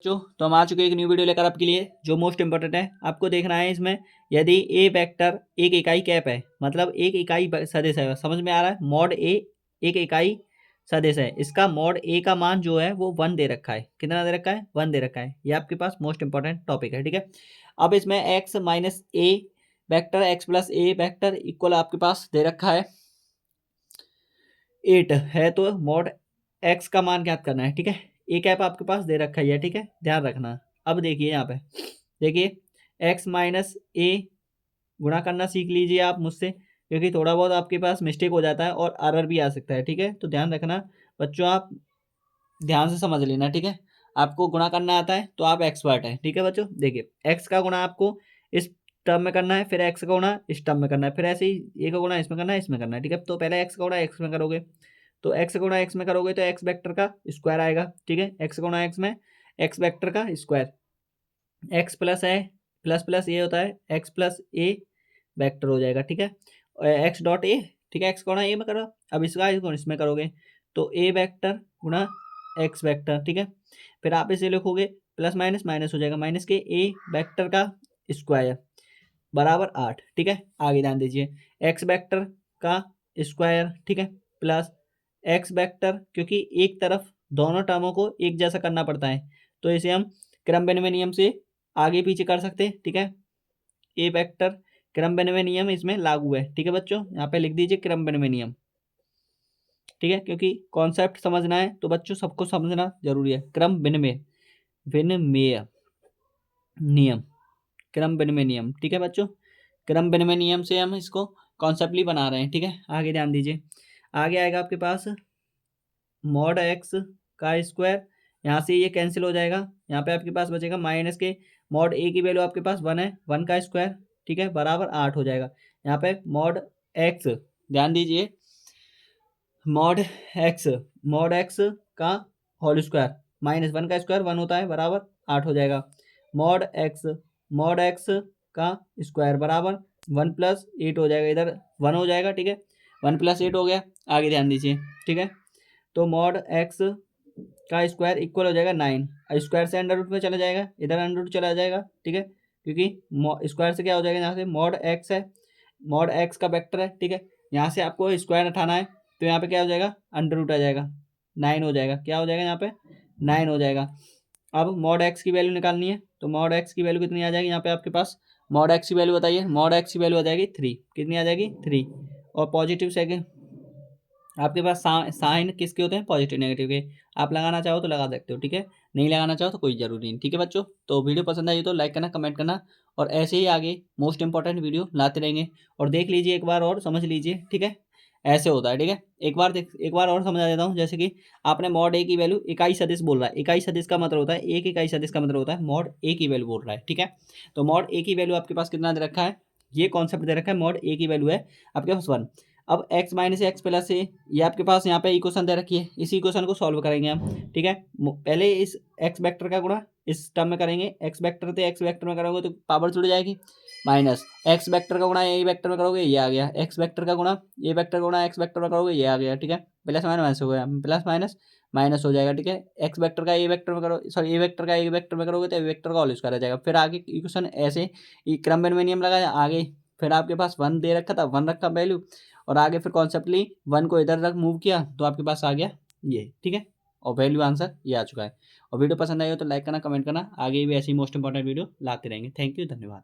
बच्चों, तो हम आ चुके हैं एक न्यू वीडियो लेकर आपके लिए, जो मोस्ट इंपॉर्टेंट है। आपको देखना है इसमें, यदि ए वेक्टर एक इकाई कैप है, मतलब एक इकाई सदिश है, समझ में आ रहा है। मॉड ए एक इकाई सदिश है, इसका मॉड ए का मान जो है वो 1 दे रखा है। कितना दे रखा है? 1 दे रखा है। ये आपके पास मोस्ट इंपॉर्टेंट टॉपिक है, ठीक है। अब इसमें एक्स माइनस ए वैक्टर, एक्स प्लस ए वैक्टर इक्वल आपके पास दे रखा है 8 है, तो मॉड एक्स का मान ज्ञात करना है, ठीक है। ए कैप आपके पास दे रखा है, ठीक है, ध्यान रखना। अब देखिए यहाँ पे, देखिए एक्स माइनस ए गुणा करना सीख लीजिए आप मुझसे, क्योंकि थोड़ा बहुत आपके पास मिस्टेक हो जाता है और एरर भी आ सकता है, ठीक है। तो ध्यान रखना बच्चों, आप ध्यान से समझ लेना, ठीक है। आपको गुणा करना आता है तो आप एक्सपर्ट हैं, ठीक है बच्चों। देखिए एक्स का गुणा आपको इस टर्म में करना है, फिर एक्स का गुणा इस टर्म में करना है, फिर ऐसे ही ए का गुणा इसमें करना है, इसमें करना है, ठीक है। तो पहले एक्स का गुणा एक्स में करोगे, तो एक्स गुणा एक्स में करोगे तो एक्स वेक्टर का स्क्वायर आएगा, ठीक है। एक्स गुणा एक्स में एक्स वेक्टर का स्क्वायर, एक्स प्लस है प्लस प्लस ए होता है, एक्स प्लस ए वेक्टर हो जाएगा, ठीक है। एक्स डॉट ए, ठीक है, एक्स गुणा ए में करो, अब इसका इसमें करोगे तो ए वेक्टर गुणा एक्स वेक्टर, ठीक है। फिर आप इसे लिखोगे प्लस माइनस माइनस हो जाएगा, माइनस के ए वेक्टर का स्क्वायर बराबर 8, ठीक है। आगे ध्यान दीजिए, एक्स वेक्टर का स्क्वायर, ठीक है, प्लस एक्स वेक्टर, क्योंकि एक तरफ दोनों टर्मों को एक जैसा करना पड़ता है, तो इसे हम क्रम विनिमय नियम से आगे पीछे कर सकते हैं, ठीक है। ए वेक्टर क्रम विनिमय नियम इसमें लागू है, ठीक है बच्चों। यहाँ पे लिख दीजिए क्रम विनिमय नियम, ठीक है, क्योंकि कॉन्सेप्ट समझना है तो बच्चों सबको समझना जरूरी है। क्रम विनिमय विनिमय नियम, क्रम विनिमय नियम, ठीक है बच्चों। क्रम विनिमय नियम से हम इसको कॉन्सेप्टली बना रहे हैं, ठीक है। आगे ध्यान दीजिए, आगे आएगा आपके पास मॉड एक्स का स्क्वायर, यहाँ से ये कैंसिल हो जाएगा, यहाँ पे आपके पास बचेगा माइनस के मॉड ए की वैल्यू आपके पास 1 है, 1 का स्क्वायर, ठीक है, बराबर 8 हो जाएगा। यहाँ पे मॉड एक्स, ध्यान दीजिए, मॉड एक्स, मॉड एक्स का होल स्क्वायर माइनस 1 का स्क्वायर 1 होता है, बराबर 8 हो जाएगा। मॉड एक्स का स्क्वायर बराबर 1 प्लस 8 हो जाएगा, इधर 1 हो जाएगा, ठीक है, 1 प्लस 8 हो गया। आगे ध्यान दीजिए, ठीक है। तो मॉड एक्स का स्क्वायर इक्वल हो जाएगा 9, स्क्वायर से अंडर रूट में चला जाएगा, इधर अंडर रूट चला जाएगा, ठीक है, क्योंकि स्क्वायर से क्या हो जाएगा, यहाँ से मॉड एक्स है, मॉड एक्स का वेक्टर है, ठीक है। यहाँ से आपको स्क्वायर उठाना है, तो यहाँ पे क्या हो जाएगा, अंडर रूट आ जाएगा, 9 हो जाएगा, क्या हो जाएगा यहाँ पे 9 हो जाएगा। अब मॉड एक्स की वैल्यू निकालनी है, तो मॉड एक्स की वैल्यू कितनी आ जाएगी, यहाँ पे आपके पास मॉड एक्स की वैल्यू बताइए। मॉड एक्स की वैल्यू आ जाएगी 3, कितनी आ जाएगी 3, और पॉजिटिव सेकंड आपके पास साइन किसके होते हैं, पॉजिटिव नेगेटिव के। आप लगाना चाहो तो लगा सकते हो, ठीक है, नहीं लगाना चाहो तो कोई जरूरी नहीं, ठीक है बच्चों। तो वीडियो पसंद आई तो लाइक करना, कमेंट करना, और ऐसे ही आगे मोस्ट इंपॉर्टेंट वीडियो लाते रहेंगे। और देख लीजिए एक बार और समझ लीजिए, ठीक है, ऐसे होता है, ठीक है। एक बार और समझा देता हूँ, जैसे कि आपने मॉड ए की वैल्यू इकाई सदिश बोल रहा है, इकाई सदिश का मतलब होता है एक इकाई सदिश का मतलब होता है मॉड ए की वैल्यू बोल रहा है, ठीक है। तो मॉड ए की वैल्यू आपके पास कितना दे रखा है, ये कॉन्सेप्ट दे रखा है, मॉड ए की वैल्यू है आपके पास 1। अब एक्स माइनस एक्स प्लस ए, ये आपके पास यहाँ पे इक्वेशन दे रखी है, इसी इक्वेशन को सॉल्व करेंगे हम, ठीक है। पहले इस एक्स वेक्टर का गुणा इस टर्म में करेंगे, एक्स वेक्टर से एक्स वेक्टर में करोगे तो पावर जुड़ जाएगी, माइनस एक्स वेक्टर का गुणा ए वेक्टर में करोगे ये आ गया, एक्स वेक्टर का गुणा ए वेक्टर का गुणा एक्स वेक्टर में करोगे ये आ गया, ठीक है। प्लस माइनस हो गया, प्लस माइनस माइनस हो जाएगा, ठीक है। एक्स वेक्टर का ए वेक्टर में करो, सॉरी ए वेक्टर का ए वेक्टर में करोगे तो ए वेक्टर का होल स्क्वायर आ जाएगा। फिर आगे इक्वेशन ऐसे क्रम विनिमय नियम लगाया आगे, फिर आपके पास 1 दे रखा था, 1 रखा वैल्यू, और आगे फिर कॉन्सेप्टली 1 को इधर तक मूव किया तो आपके पास आ गया ये, ठीक है, और वैल्यू आंसर ये आ चुका है। और वीडियो पसंद आई हो तो लाइक करना, कमेंट करना, आगे भी ऐसी मोस्ट इंपॉर्टेंट वीडियो लाते रहेंगे। थैंक यू, धन्यवाद।